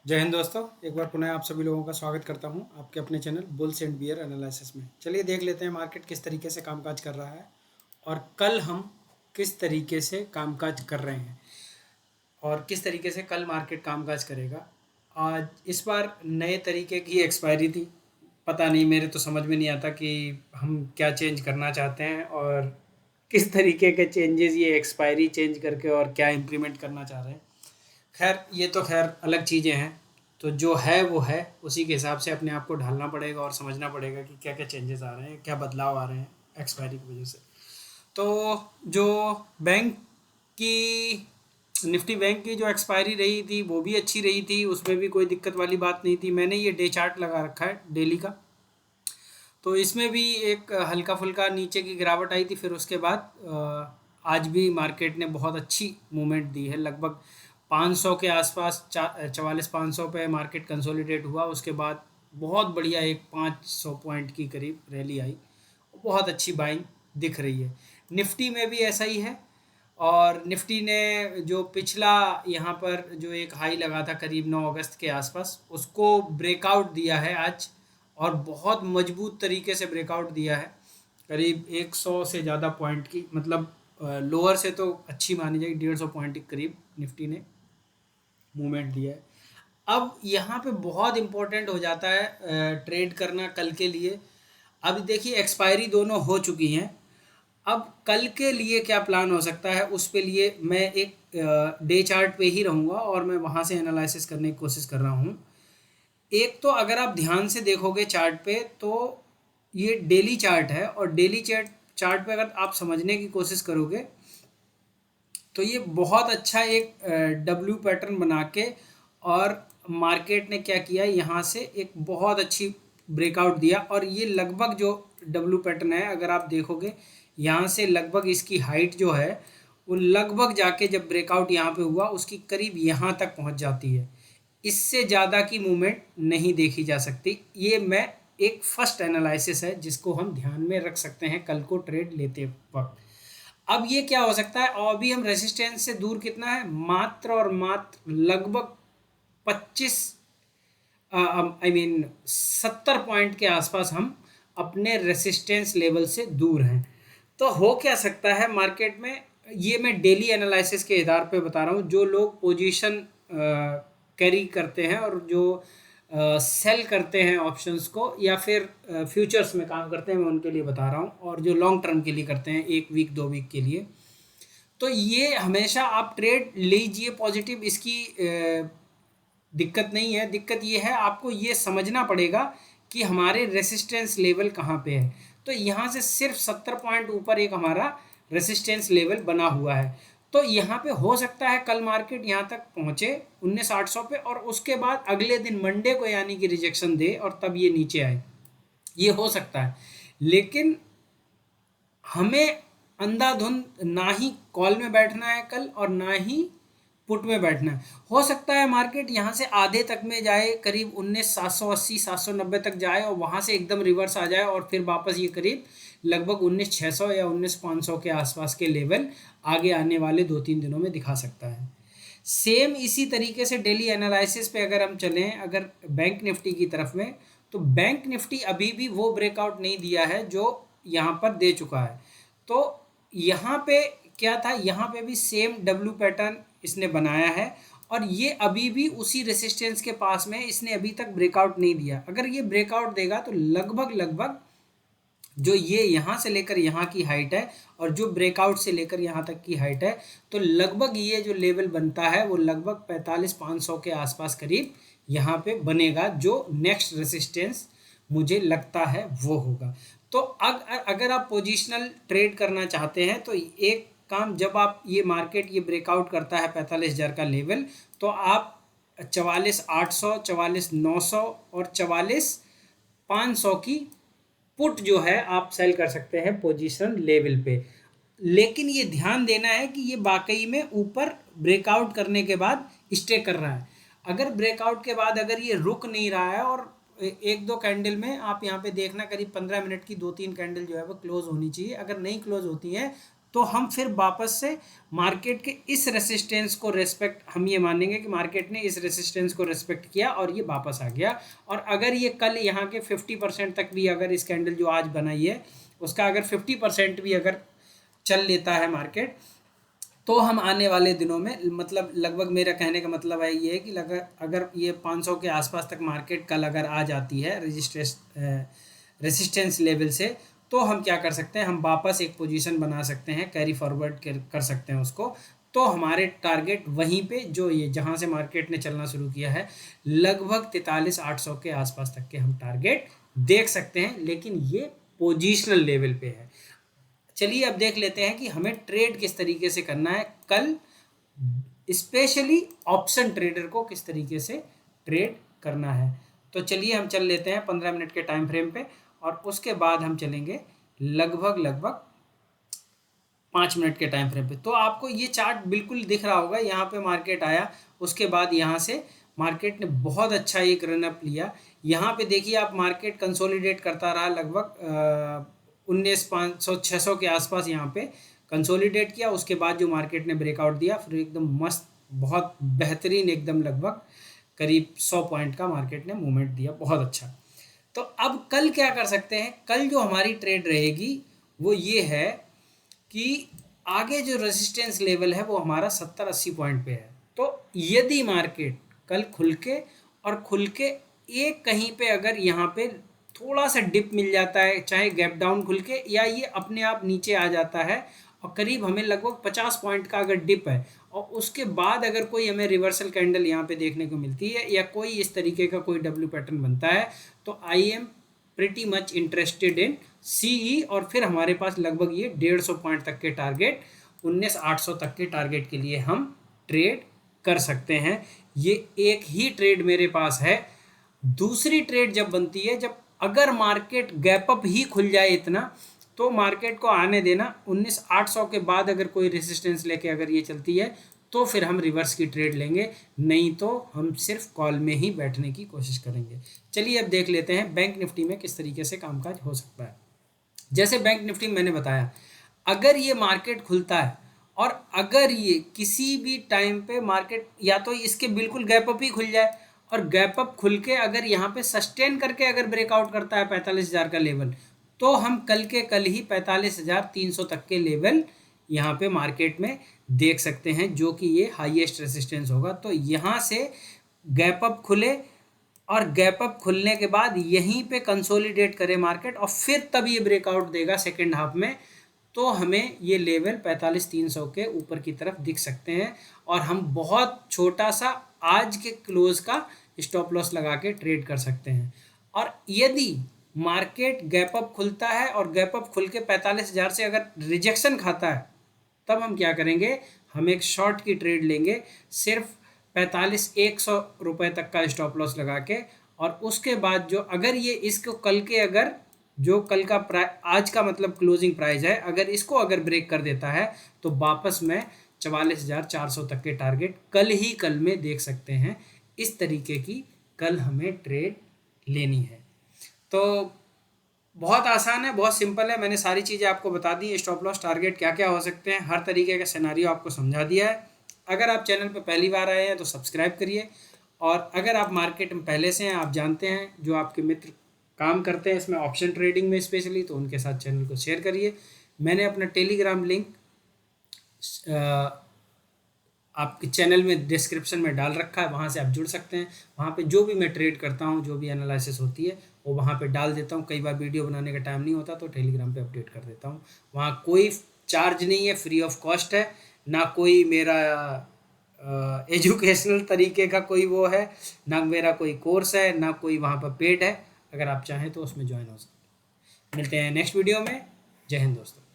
जय हिंद दोस्तों। एक बार पुनः आप सभी लोगों का स्वागत करता हूं आपके अपने channel bulls and bear analysis में। चलिए देख लेते हैं मार्केट किस तरीके से कामकाज कर रहा है और कल हम किस तरीके से कामकाज कर रहे हैं और किस तरीके से कल मार्केट कामकाज करेगा। आज इस बार नए तरीके की एक्सपायरी थी। पता नहीं, मेरे तो समझ में नहीं आता कि हम क्या चेंज करना चाहते हैं और किस तरीके के चेंजेस ये एक्सपायरी चेंज करके और क्या इम्प्लीमेंट करना चाह रहे हैं। खैर ये तो खैर अलग चीज़ें हैं। तो जो है वो है, उसी के हिसाब से अपने आप को ढालना पड़ेगा और समझना पड़ेगा कि क्या क्या चेंजेस आ रहे हैं, क्या बदलाव आ रहे हैं एक्सपायरी की वजह से। तो जो बैंक की निफ्टी बैंक की जो एक्सपायरी रही थी वो भी अच्छी रही थी, उसमें भी कोई दिक्कत वाली बात नहीं थी। मैंने ये डे चार्ट लगा रखा है डेली का। तो इसमें भी एक हल्का फुल्का नीचे की गिरावट आई थी, फिर उसके बाद आज भी मार्केट ने बहुत अच्छी मूवमेंट दी है। लगभग 500 के आसपास 44-500 पे मार्केट कंसोलिडेट हुआ। उसके बाद बहुत बढ़िया एक 500 पॉइंट की करीब रैली आई। बहुत अच्छी बाइंग दिख रही है। निफ्टी में भी ऐसा ही है। और निफ्टी ने जो पिछला यहाँ पर जो एक हाई लगा था करीब 9 अगस्त के आसपास, उसको ब्रेकआउट दिया है आज। और बहुत मजबूत तरीके से ब्रेकआउट दिया है। करीब 100 से ज़्यादा पॉइंट की, मतलब लोअर से तो अच्छी मानी जाएगी, 150 पॉइंट के करीब निफ्टी ने मूवमेंट दिया है। अब यहाँ पे बहुत इम्पोर्टेंट हो जाता है ट्रेड करना कल के लिए। अब देखिए एक्सपायरी दोनों हो चुकी हैं। अब कल के लिए क्या प्लान हो सकता है, उस पे लिए मैं एक डे चार्ट पे ही रहूँगा और मैं वहाँ से एनालिसिस करने की कोशिश कर रहा हूँ। एक तो अगर आप ध्यान से देखोगे चार्ट पे, तो ये डेली चार्ट है और डेली चार्ट चार्ट पे अगर आप समझने की कोशिश करोगे तो ये बहुत अच्छा एक डब्ल्यू पैटर्न बना के, और मार्केट ने क्या किया, यहाँ से एक बहुत अच्छी ब्रेकआउट दिया। और ये लगभग जो डब्ल्यू पैटर्न है, अगर आप देखोगे यहाँ से लगभग इसकी हाइट जो है वो लगभग जाके जब ब्रेकआउट यहाँ पे हुआ उसकी करीब यहाँ तक पहुँच जाती है। इससे ज़्यादा की मूवमेंट नहीं देखी जा सकती। ये मैं एक फर्स्ट एनालिसिस है जिसको हम ध्यान में रख सकते हैं कल को ट्रेड लेते वक्त। अब ये क्या हो सकता है, और अभी हम रेसिस्टेंस से दूर कितना है, मात्र और मात्र लगभग 25, आई मीन 70 पॉइंट के आसपास हम अपने रेसिस्टेंस लेवल से दूर हैं। तो हो क्या सकता है मार्केट में, ये मैं डेली एनालिसिस के आधार पे बता रहा हूँ। जो लोग पोजीशन कैरी करते हैं और जो सेल करते हैं ऑप्शंस को, या फिर फ्यूचर्स में काम करते हैं, मैं उनके लिए बता रहा हूँ। और जो लॉन्ग टर्म के लिए करते हैं, 1 वीक 2 वीक के लिए, तो ये हमेशा आप ट्रेड लीजिए पॉजिटिव। इसकी दिक्कत नहीं है। दिक्कत ये है, आपको ये समझना पड़ेगा कि हमारे रेसिस्टेंस लेवल कहाँ पे है। तो यहाँ से सिर्फ 70 पॉइंट ऊपर एक हमारा रेसिस्टेंस लेवल बना हुआ है। तो यहाँ पे हो सकता है कल मार्केट यहाँ तक पहुँचे 19,800 पे, और उसके बाद अगले दिन मंडे को यानी कि रिजेक्शन दे और तब ये नीचे आए। ये हो सकता है। लेकिन हमें अंधाधुंध ना ही कॉल में बैठना है कल और ना ही पुट में बैठना है। हो सकता है मार्केट यहाँ से आधे तक में जाए, करीब 19,780 790 तक जाए और वहाँ से एकदम रिवर्स आ जाए और फिर वापस ये करीब लगभग 19,600 या 19,500 के आसपास के लेवल आगे आने वाले 2-3 दिनों में दिखा सकता है। सेम इसी तरीके से डेली एनालिसिस पे अगर हम चलें, अगर बैंक निफ्टी की तरफ में, तो बैंक निफ्टी अभी भी वो ब्रेकआउट नहीं दिया है जो यहाँ पर दे चुका है। तो यहाँ पे क्या था, यहाँ पे भी सेम डब्ल्यू पैटर्न इसने बनाया है और ये अभी भी उसी रेसिस्टेंस के पास में, इसने अभी तक ब्रेकआउट नहीं दिया। अगर ये ब्रेकआउट देगा तो लगभग लगभग जो ये यहाँ से लेकर यहाँ की हाइट है और जो ब्रेकआउट से लेकर यहाँ तक की हाइट है, तो लगभग ये जो लेवल बनता है वो लगभग 45-500 के आसपास करीब यहाँ पे बनेगा, जो नेक्स्ट रेसिस्टेंस मुझे लगता है वो होगा। तो अगर आप पोजिशनल ट्रेड करना चाहते हैं तो एक काम, जब आप ये मार्केट ये ब्रेकआउट करता है 45,000 का लेवल, तो आप 44,800, 44,900 और 44,500 की पुट जो है आप सेल कर सकते हैं पोजीशन लेवल पे। लेकिन ये ध्यान देना है कि ये वाकई में ऊपर ब्रेकआउट करने के बाद स्टे कर रहा है। अगर ब्रेकआउट के बाद अगर ये रुक नहीं रहा है और एक दो कैंडल में आप यहाँ पे देखना, करीब 15 मिनट की 2-3 कैंडल जो है वो क्लोज होनी चाहिए। अगर नहीं क्लोज होती हैं तो हम फिर वापस से मार्केट के इस रेसिस्टेंस को रेस्पेक्ट, हम ये मानेंगे कि मार्केट ने इस रेसिस्टेंस को रेस्पेक्ट किया और ये वापस आ गया। और अगर ये कल यहाँ के 50% तक भी अगर इस कैंडल जो आज बनाई है उसका अगर 50% भी अगर चल लेता है मार्केट, तो हम आने वाले दिनों में, मतलब लगभग मेरा कहने का मतलब है ये है कि अगर ये 500 के आसपास तक मार्केट कल अगर आ जाती है रेजिस्टेंस लेवल से, तो हम क्या कर सकते हैं, हम वापस एक पोजीशन बना सकते हैं, कैरी फॉरवर्ड कर सकते हैं उसको। तो हमारे टारगेट वहीं पे जो ये जहाँ से मार्केट ने चलना शुरू किया है लगभग 43,800 के आसपास तक के हम टारगेट देख सकते हैं, लेकिन ये पोजिशनल लेवल पे है। चलिए अब देख लेते हैं कि हमें ट्रेड किस तरीके से करना है कल, स्पेशली ऑप्शन ट्रेडर को किस तरीके से ट्रेड करना है। तो चलिए हम चल लेते हैं 15 मिनट के टाइम फ्रेम पे, और उसके बाद हम चलेंगे लगभग 5 मिनट के टाइम फ्रेम पे। तो आपको ये चार्ट बिल्कुल दिख रहा होगा, यहाँ पे मार्केट आया, उसके बाद यहाँ से मार्केट ने बहुत अच्छा एक रन अप लिया। यहाँ पे देखिए आप, मार्केट कंसोलिडेट करता रहा लगभग 19,500-600 के आसपास यहाँ पे कंसोलिडेट किया। उसके बाद जो मार्केट ने ब्रेकआउट दिया, फिर एकदम मस्त, बहुत बेहतरीन, एकदम लगभग करीब 100 पॉइंट का मार्केट ने मूवमेंट दिया, बहुत अच्छा। तो अब कल क्या कर सकते हैं, कल जो हमारी ट्रेड रहेगी वो ये है कि आगे जो रेजिस्टेंस लेवल है वो हमारा 70-80 पॉइंट पे है। तो यदि मार्केट कल खुल के एक कहीं पे अगर यहाँ पे थोड़ा सा डिप मिल जाता है, चाहे गैप डाउन खुल के या ये अपने आप नीचे आ जाता है, और करीब हमें लगभग 50 पॉइंट का अगर डिप है, और उसके बाद अगर कोई हमें रिवर्सल कैंडल यहाँ पे देखने को मिलती है या कोई इस तरीके का कोई डब्ल्यू पैटर्न बनता है, तो I am pretty much interested in CE. और फिर हमारे पास लगभग ये 150 पॉइंट तक के टारगेट, 19,800 तक के टारगेट के लिए हम ट्रेड कर सकते हैं। ये एक ही ट्रेड मेरे पास है। दूसरी ट्रेड जब बनती है, जब अगर मार्केट गैप अप ही खुल जाए इतना, तो मार्केट को आने देना, 19,800 के बाद अगर कोई रेजिस्टेंस लेके अगर ये चलती है तो फिर हम रिवर्स की ट्रेड लेंगे, नहीं तो हम सिर्फ कॉल में ही बैठने की कोशिश करेंगे। चलिए अब देख लेते हैं बैंक निफ्टी में किस तरीके से कामकाज हो सकता है। जैसे बैंक निफ्टी में मैंने बताया, अगर ये मार्केट खुलता है और अगर ये किसी भी टाइम पे मार्केट या तो इसके बिल्कुल गैप अप ही खुल जाए, और गैप अप खुल के अगर यहाँ पे सस्टेन करके अगर ब्रेकआउट करता है 45,000 का लेवल, तो हम कल के कल ही 45,300 तक के लेवल यहाँ पे मार्केट में देख सकते हैं, जो कि ये हाईएस्ट रेजिस्टेंस होगा। तो यहाँ से गैप अप खुले और गैप अप खुलने के बाद यहीं पे कंसोलिडेट करे मार्केट, और फिर तब ये ब्रेकआउट देगा सेकेंड हाफ में, तो हमें ये लेवल 45,300 के ऊपर की तरफ दिख सकते हैं, और हम बहुत छोटा सा आज के क्लोज का स्टॉप लॉस लगा के ट्रेड कर सकते हैं। और यदि मार्केट गैप अप खुलता है और गैप अप खुल के 45,000 से अगर रिजेक्शन खाता है, तब हम क्या करेंगे, हम एक शॉर्ट की ट्रेड लेंगे, सिर्फ 45,100 रुपये तक का स्टॉप लॉस लगा के। और उसके बाद जो अगर ये इसको कल के अगर जो कल का आज का मतलब क्लोजिंग प्राइस है, अगर इसको अगर ब्रेक कर देता है, तो वापस में 44,400 तक के टारगेट कल में देख सकते हैं। इस तरीके की कल हमें ट्रेड लेनी है। तो बहुत आसान है, बहुत सिंपल है, मैंने सारी चीज़ें आपको बता दी, स्टॉप लॉस टारगेट क्या क्या हो सकते हैं, हर तरीके का सिनेरियो आपको समझा दिया है। अगर आप चैनल पर पहली बार आए हैं तो सब्सक्राइब करिए, और अगर आप मार्केट में पहले से हैं, आप जानते हैं, जो आपके मित्र काम करते हैं इसमें ऑप्शन ट्रेडिंग में स्पेशली, तो उनके साथ चैनल को शेयर करिए। मैंने अपना टेलीग्राम लिंक आपके चैनल में डिस्क्रिप्शन में डाल रखा है, वहाँ से आप जुड़ सकते हैं। वहाँ पे जो भी मैं ट्रेड करता हूँ, जो भी एनालिसिस होती है, वो वहाँ पे डाल देता हूँ। कई बार वीडियो बनाने का टाइम नहीं होता तो टेलीग्राम पे अपडेट कर देता हूँ। वहाँ कोई चार्ज नहीं है, फ्री ऑफ कॉस्ट है, ना कोई मेरा एजुकेशनल तरीके का कोई वो है, ना मेरा कोई कोर्स है, ना कोई वहाँ पर पेड है। अगर आप चाहें तो उसमें ज्वाइन हो सकते हैं। मिलते हैं नेक्स्ट वीडियो में। जय हिंद दोस्तों।